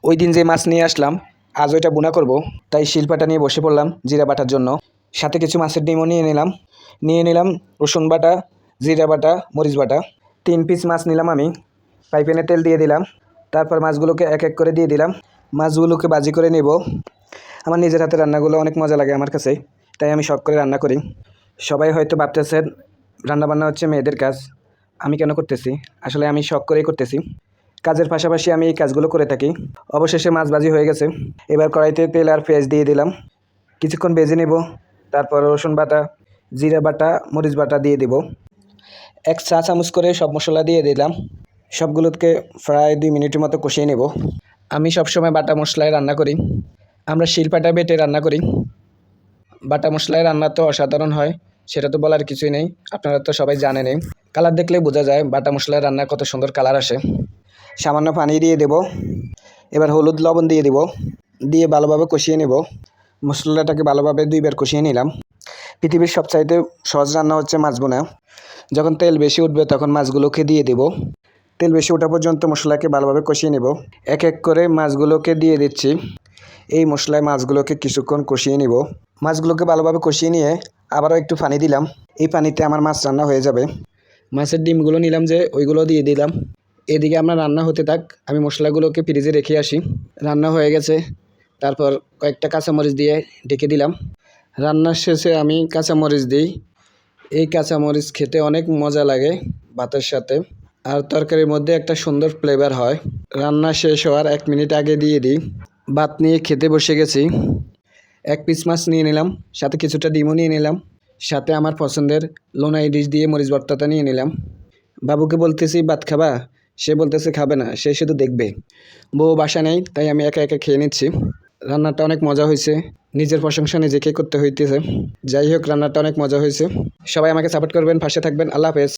ওই দিন যে মাছ নিয়ে আসলাম আজ ওইটা বোনা করব, তাই শিলপাটা নিয়ে বসে পড়লাম জিরা বাটার জন্য। সাথে কিছু মাছের ডিমও নিয়ে নিলাম রসুন বাটা, জিরা বাটা, মরিচ বাটা। 3 পিস মাছ নিলাম আমি। ফ্রাই প্যানে তেল দিয়ে দিলাম, তারপর মাছগুলোকে এক এক করে দিয়ে দিলাম। মাছগুলোকে ভাজি করে নেব। আমার নিজের হাতে রান্নাগুলো অনেক মজা লাগে আমার কাছে, তাই আমি শখ করে রান্না করি। সবাই হয়তো ভাবতেছেন রান্নাবান্না হচ্ছে মেয়েদের কাজ, আমি কেন করতেছি? আসলে আমি শখ করেই করতেছি। কাজের পাশাপাশি আমি এই কাজগুলো করে থাকি। অবশেষে মাছ ভাজি হয়ে গেছে। এবার কড়াইতে তেল আর পেঁয়াজ দিয়ে দিলাম, কিছুক্ষণ ভেজে নেব। তারপর রসুন বাটা, জিরা বাটা, মরিচ বাটা দিয়ে দেব। 1 চা চামচ করে সব মশলা দিয়ে দিলাম। সবগুলোকে প্রায় 2 মিনিটের মতো কষিয়ে নেব। আমি সবসময় বাটা মশলায় রান্না করি। আমরা শিলপাটা বেটে রান্না করি। বাটা মশলায় রান্না তো অসাধারণ হয়, সেটা তো বলার কিছুই নেই, আপনারা তো সবাই জানেনই। কালার দেখলেই বোঝা যায় বাটা মশলায় রান্না কত সুন্দর কালার আসে। সামান্য পানি দিয়ে দেব। এবার হলুদ লবণ দিয়ে দেব, দিয়ে ভালোভাবে কষিয়ে নেব। মশলাটাকে ভালোভাবে 2 বার কষিয়ে নিলাম। পৃথিবীর সবচাইতে সহজ রান্না হচ্ছে মাছ বোনা। যখন তেল বেশি উঠবে তখন মাছগুলোকে দিয়ে দেব। তেল বেশি ওঠা পর্যন্ত মশলাকে ভালোভাবে কষিয়ে নেব। এক এক করে মাছগুলোকে দিয়ে দিচ্ছি। এই মশলায় মাছগুলোকে কিছুক্ষণ কষিয়ে নিব। মাছগুলোকে ভালোভাবে কষিয়ে নিয়ে আবারও একটু পানি দিলাম। এই পানিতে আমার মাছ রান্না হয়ে যাবে। মাছের ডিমগুলো নিলাম যে ওইগুলো দিয়ে দিলাম। এদিকে আমরা রান্না হতে থাক, আমি মশলাগুলোকে ফ্রিজে রেখে আসি। রান্না হয়ে গেছে, তারপর কয়েকটা কাঁচামরিচ দিয়ে ঢেকে দিলাম। রান্নার শেষে আমি কাঁচামরিচ দিই। এই কাঁচামরিচ খেতে অনেক মজা লাগে ভাতের সাথে, আর তরকারির মধ্যে একটা সুন্দর ফ্লেভার হয়। রান্না শেষ হওয়ার 1 মিনিট আগে দিয়ে দিই। ভাত নিয়ে খেতে বসে গেছি। 1 পিস মাছ নিয়ে নিলাম, সাথে কিছুটা ডিমও নিয়ে নিলাম, সাথে আমার পছন্দের লোনা ইলিশ দিয়ে মরিচ ভর্তাটা নিয়ে নিলাম। বাবুকে বলতেছি ভাত খাবা, সে বলতেছে খাবে না, সে শুধু দেখবে। বউ বাসা নেই, তাই আমি একা একা খেয়ে নিচ্ছি। রান্নাটা অনেক মজা হয়েছে, নিজের প্রশংসা নিজেকে করতে হইতেছে। যাই হোক, রান্নাটা অনেক মজা হয়েছে। সবাই আমাকে সাপোর্ট করবেন, পাশে থাকবেন। আল্লাহ হাফেজ।